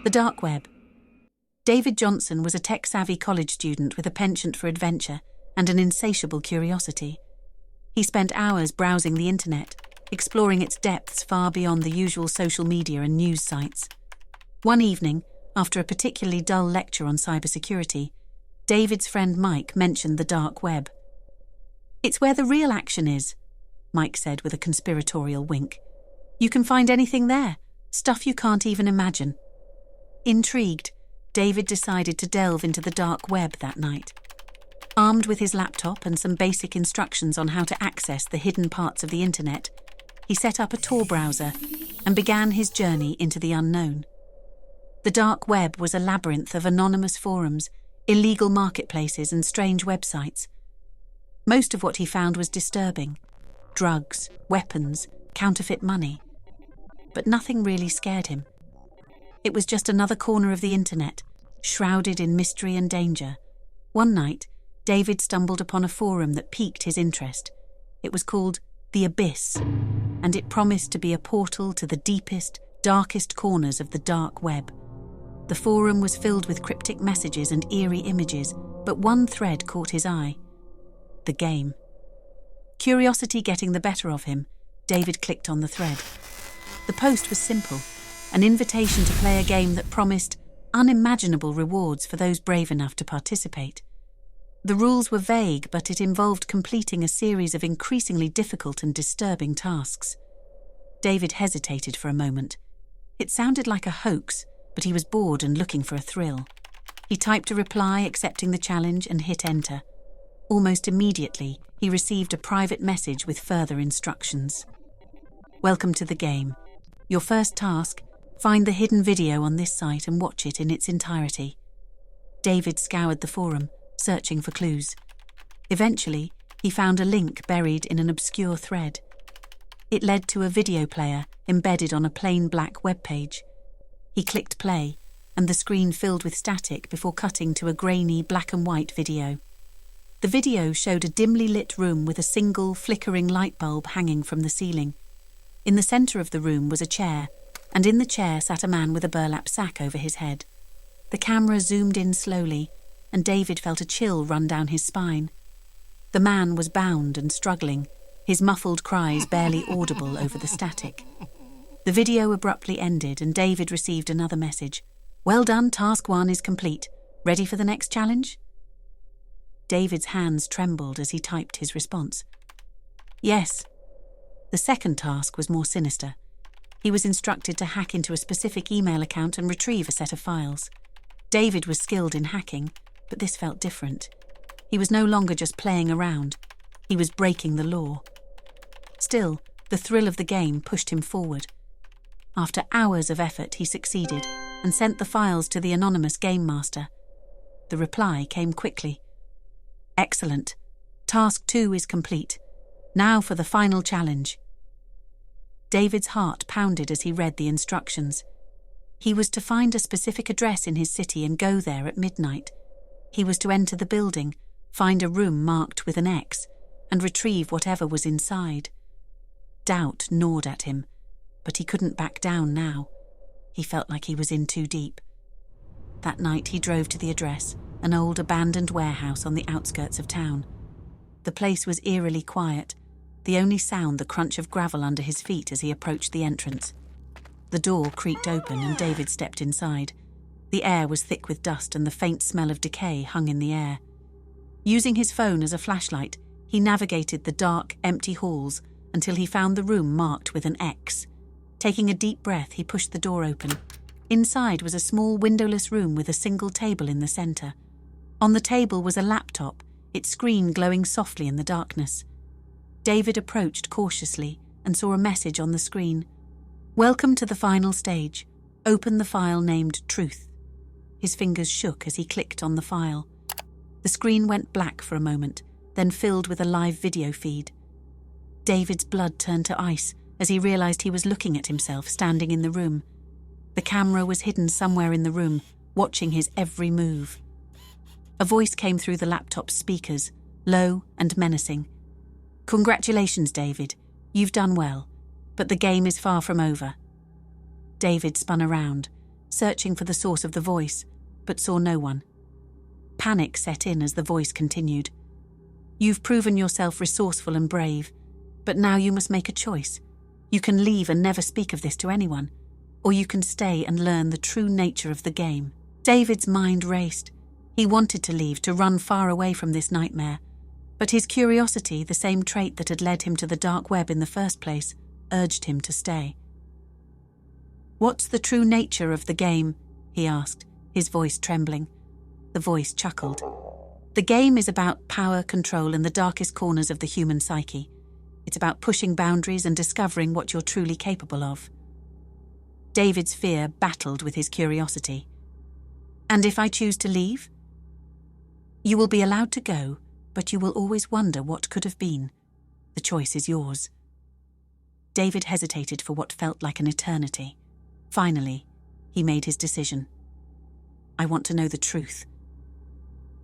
The dark web. David Johnson was a tech-savvy college student with a penchant for adventure and an insatiable curiosity. He spent hours browsing the internet, exploring its depths far beyond the usual social media and news sites. One evening, after a particularly dull lecture on cybersecurity, David's friend Mike mentioned the dark web. "It's where the real action is," Mike said with a conspiratorial wink. "You can find anything there, stuff you can't even imagine." Intrigued, David decided to delve into the dark web that night. Armed with his laptop and some basic instructions on how to access the hidden parts of the internet, he set up a Tor browser and began his journey into the unknown. The dark web was a labyrinth of anonymous forums, illegal marketplaces, and strange websites. Most of what he found was disturbing: drugs, weapons, counterfeit money. But nothing really scared him. It was just another corner of the internet, shrouded in mystery and danger. One night, David stumbled upon a forum that piqued his interest. It was called The Abyss, and it promised to be a portal to the deepest, darkest corners of the dark web. The forum was filled with cryptic messages and eerie images, but one thread caught his eye: the game. Curiosity getting the better of him, David clicked on the thread. The post was simple, an invitation to play a game that promised unimaginable rewards for those brave enough to participate. The rules were vague, but it involved completing a series of increasingly difficult and disturbing tasks. David hesitated for a moment. It sounded like a hoax, but he was bored and looking for a thrill. He typed a reply accepting the challenge and hit enter. Almost immediately, he received a private message with further instructions. "Welcome to the game. Your first task: find the hidden video on this site and watch it in its entirety." David scoured the forum, searching for clues. Eventually, he found a link buried in an obscure thread. It led to a video player embedded on a plain black web page. He clicked play, and the screen filled with static before cutting to a grainy black and white video. The video showed a dimly lit room with a single flickering light bulb hanging from the ceiling. In the center of the room was a chair, and in the chair sat a man with a burlap sack over his head. The camera zoomed in slowly, and David felt a chill run down his spine. The man was bound and struggling, his muffled cries barely audible over the static. The video abruptly ended, and David received another message. "Well done, task 1 is complete. Ready for the next challenge?" David's hands trembled as he typed his response. "Yes." The second task was more sinister. He was instructed to hack into a specific email account and retrieve a set of files. David was skilled in hacking, but this felt different. He was no longer just playing around. He was breaking the law. Still, the thrill of the game pushed him forward. After hours of effort, he succeeded and sent the files to the anonymous game master. The reply came quickly. "Excellent. Task 2 is complete. Now for the final challenge." David's heart pounded as he read the instructions. He was to find a specific address in his city and go there at midnight. He was to enter the building, find a room marked with an X, and retrieve whatever was inside. Doubt gnawed at him, but he couldn't back down now. He felt like he was in too deep. That night he drove to the address, an old abandoned warehouse on the outskirts of town. The place was eerily quiet, the only sound the crunch of gravel under his feet as he approached the entrance. The door creaked open and David stepped inside. The air was thick with dust and the faint smell of decay hung in the air. Using his phone as a flashlight, he navigated the dark, empty halls until he found the room marked with an X. Taking a deep breath, he pushed the door open. Inside was a small windowless room with a single table in the center. On the table was a laptop, its screen glowing softly in the darkness. David approached cautiously and saw a message on the screen. "Welcome to the final stage. Open the file named Truth." His fingers shook as he clicked on the file. The screen went black for a moment, then filled with a live video feed. David's blood turned to ice as he realized he was looking at himself standing in the room. The camera was hidden somewhere in the room, watching his every move. A voice came through the laptop's speakers, low and menacing. "Congratulations, David. You've done well, but the game is far from over." David spun around. searching for the source of the voice, but saw no one. Panic set in as the voice continued. "You've proven yourself resourceful and brave, but now you must make a choice. You can leave and never speak of this to anyone, or you can stay and learn the true nature of the game." David's mind raced. He wanted to leave, to run far away from this nightmare, but his curiosity, the same trait that had led him to the dark web in the first place, urged him to stay. "What's the true nature of the game?" he asked, his voice trembling. The voice chuckled. "The game is about power, control, and the darkest corners of the human psyche. It's about pushing boundaries and discovering what you're truly capable of." David's fear battled with his curiosity. "And if I choose to leave?" "You will be allowed to go, but you will always wonder what could have been. The choice is yours." David hesitated for what felt like an eternity. Finally, he made his decision. "I want to know the truth."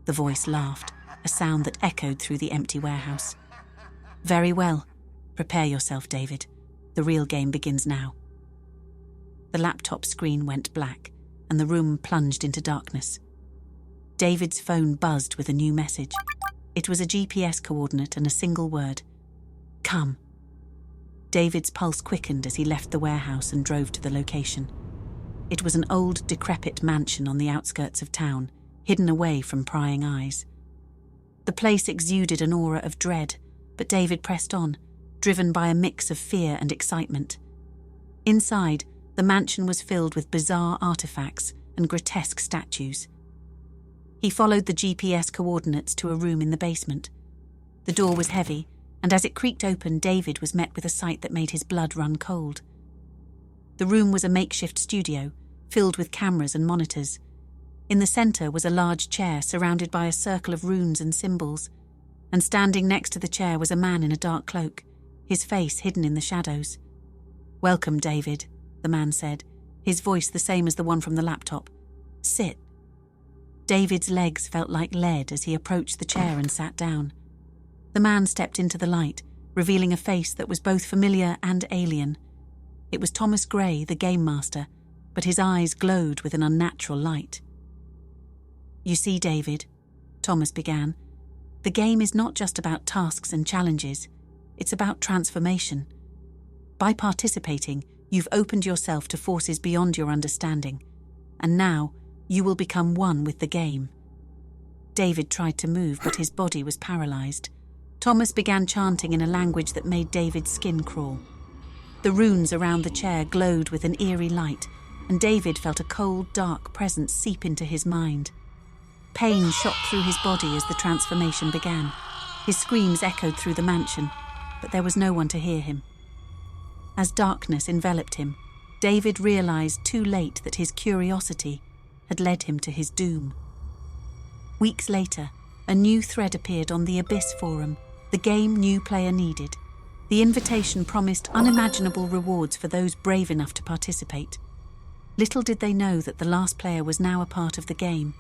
The voice laughed, a sound that echoed through the empty warehouse. "Very well. Prepare yourself, David. The real game begins now." The laptop screen went black, and the room plunged into darkness. David's phone buzzed with a new message. It was a GPS coordinate and a single word: "Come." David's pulse quickened as he left the warehouse and drove to the location. It was an old, decrepit mansion on the outskirts of town, hidden away from prying eyes. The place exuded an aura of dread, but David pressed on, driven by a mix of fear and excitement. Inside, the mansion was filled with bizarre artifacts and grotesque statues. He followed the GPS coordinates to a room in the basement. The door was heavy, and as it creaked open, David was met with a sight that made his blood run cold. The room was a makeshift studio, filled with cameras and monitors. In the center was a large chair surrounded by a circle of runes and symbols, and standing next to the chair was a man in a dark cloak, his face hidden in the shadows. "Welcome, David," the man said, his voice the same as the one from the laptop. "Sit." David's legs felt like lead as he approached the chair and sat down. The man stepped into the light, revealing a face that was both familiar and alien. It was Thomas Gray, the game master, but his eyes glowed with an unnatural light. "You see, David," Thomas began, "the game is not just about tasks and challenges, it's about transformation. By participating, you've opened yourself to forces beyond your understanding, and now you will become one with the game." David tried to move, but his body was paralyzed. Thomas began chanting in a language that made David's skin crawl. The runes around the chair glowed with an eerie light, and David felt a cold, dark presence seep into his mind. Pain shot through his body as the transformation began. His screams echoed through the mansion, but there was no one to hear him. As darkness enveloped him, David realized too late that his curiosity had led him to his doom. Weeks later, a new thread appeared on the Abyss forum, the game new player needed. The invitation promised unimaginable rewards for those brave enough to participate. Little did they know that the last player was now a part of the game,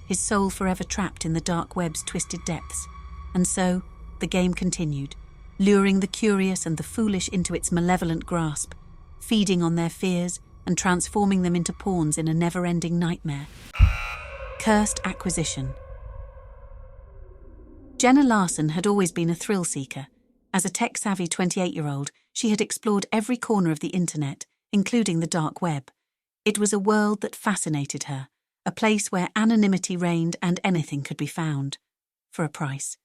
his soul forever trapped in the dark web's twisted depths. And so, the game continued, luring the curious and the foolish into its malevolent grasp, feeding on their fears and transforming them into pawns in a never-ending nightmare. Cursed acquisition. Jenna Larson had always been a thrill-seeker. As a tech-savvy 28-year-old, she had explored every corner of the internet, including the dark web. It was a world that fascinated her, a place where anonymity reigned and anything could be found, for a price.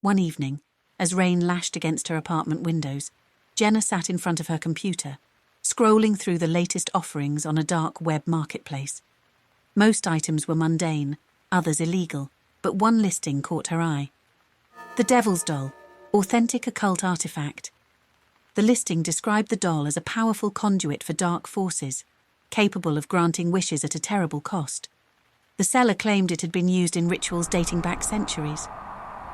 One evening, as rain lashed against her apartment windows, Jenna sat in front of her computer, scrolling through the latest offerings on a dark web marketplace. Most items were mundane, others illegal, but one listing caught her eye. The Devil's Doll, authentic occult artifact. The listing described the doll as a powerful conduit for dark forces, capable of granting wishes at a terrible cost. The seller claimed it had been used in rituals dating back centuries.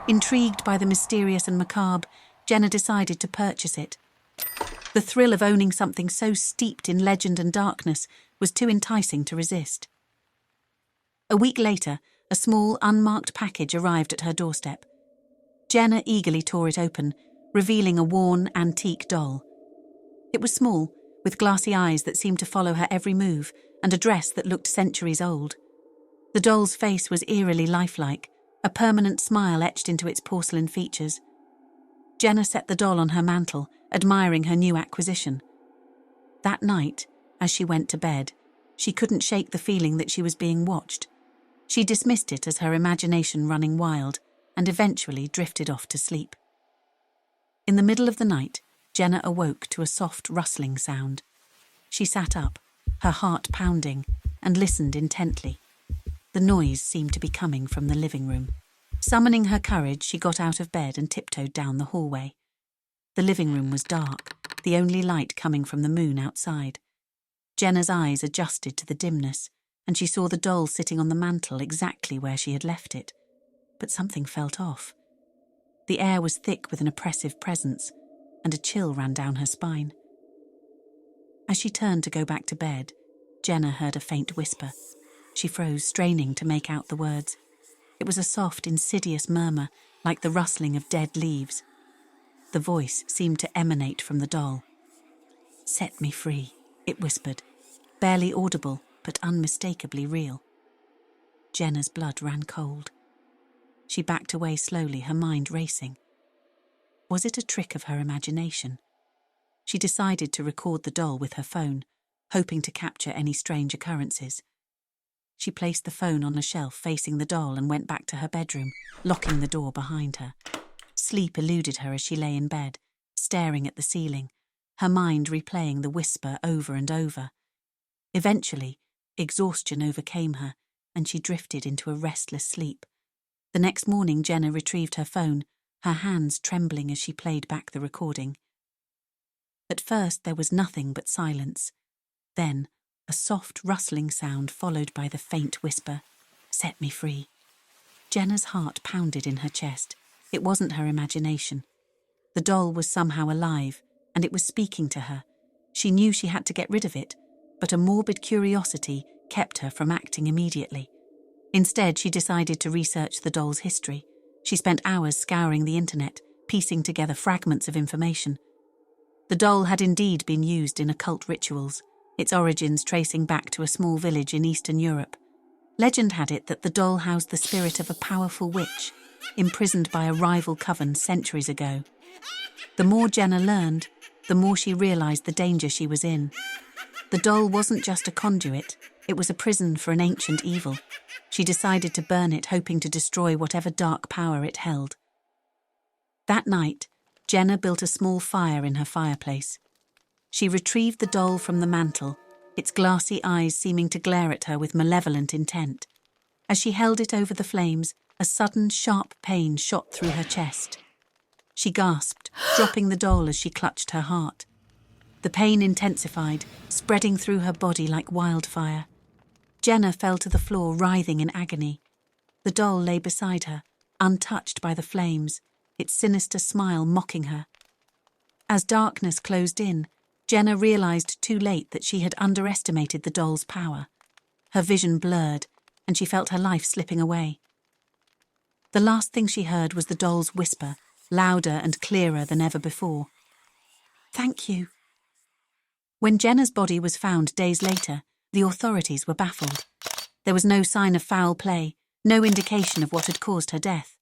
Intrigued by the mysterious and macabre, Jenna decided to purchase it. The thrill of owning something so steeped in legend and darkness was too enticing to resist. A week later, a small, unmarked package arrived at her doorstep. Jenna eagerly tore it open, revealing a worn, antique doll. It was small, with glassy eyes that seemed to follow her every move, and a dress that looked centuries old. The doll's face was eerily lifelike, a permanent smile etched into its porcelain features. Jenna set the doll on her mantel, admiring her new acquisition. That night, as she went to bed, she couldn't shake the feeling that she was being watched. She dismissed it as her imagination running wild and eventually drifted off to sleep. In the middle of the night, Jenna awoke to a soft rustling sound. She sat up, her heart pounding, and listened intently. The noise seemed to be coming from the living room. Summoning her courage, she got out of bed and tiptoed down the hallway. The living room was dark, the only light coming from the moon outside. Jenna's eyes adjusted to the dimness, and she saw the doll sitting on the mantel exactly where she had left it. But something felt off. The air was thick with an oppressive presence, and a chill ran down her spine. As she turned to go back to bed, Jenna heard a faint whisper. She froze, straining to make out the words. It was a soft, insidious murmur, like the rustling of dead leaves. The voice seemed to emanate from the doll. "Set me free," it whispered, barely audible but unmistakably real. Jenna's blood ran cold. She backed away slowly, her mind racing. Was it a trick of her imagination? She decided to record the doll with her phone, hoping to capture any strange occurrences. She placed the phone on a shelf facing the doll and went back to her bedroom, locking the door behind her. Sleep eluded her as she lay in bed, staring at the ceiling, her mind replaying the whisper over and over. Eventually, exhaustion overcame her, and she drifted into a restless sleep. The next morning, Jenna retrieved her phone, her hands trembling as she played back the recording. At first, there was nothing but silence. Then, a soft rustling sound followed by the faint whisper, "Set me free." Jenna's heart pounded in her chest. It wasn't her imagination. The doll was somehow alive, and it was speaking to her. She knew she had to get rid of it, but a morbid curiosity kept her from acting immediately. Instead, she decided to research the doll's history. She spent hours scouring the internet, piecing together fragments of information. The doll had indeed been used in occult rituals, its origins tracing back to a small village in Eastern Europe. Legend had it that the doll housed the spirit of a powerful witch, imprisoned by a rival coven centuries ago. The more Jenna learned, the more she realized the danger she was in. The doll wasn't just a conduit, it was a prison for an ancient evil. She decided to burn it, hoping to destroy whatever dark power it held. That night, Jenna built a small fire in her fireplace. She retrieved the doll from the mantel, its glassy eyes seeming to glare at her with malevolent intent. As she held it over the flames, a sudden, sharp pain shot through her chest. She gasped, dropping the doll as she clutched her heart. The pain intensified, spreading through her body like wildfire. Jenna fell to the floor, writhing in agony. The doll lay beside her, untouched by the flames, its sinister smile mocking her. As darkness closed in, Jenna realized too late that she had underestimated the doll's power. Her vision blurred, and she felt her life slipping away. The last thing she heard was the doll's whisper, louder and clearer than ever before. "Thank you." When Jenna's body was found days later, the authorities were baffled. There was no sign of foul play, no indication of what had caused her death.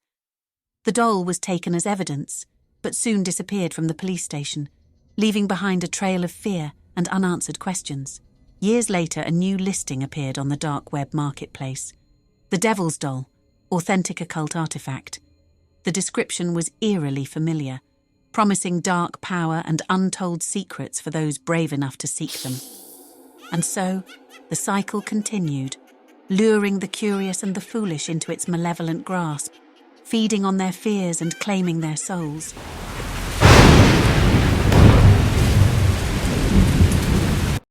The doll was taken as evidence, but soon disappeared from the police station, leaving behind a trail of fear and unanswered questions. Years later, a new listing appeared on the dark web marketplace. The Devil's Doll, authentic occult artifact. The description was eerily familiar, promising dark power and untold secrets for those brave enough to seek them. And so, the cycle continued, luring the curious and the foolish into its malevolent grasp, feeding on their fears and claiming their souls.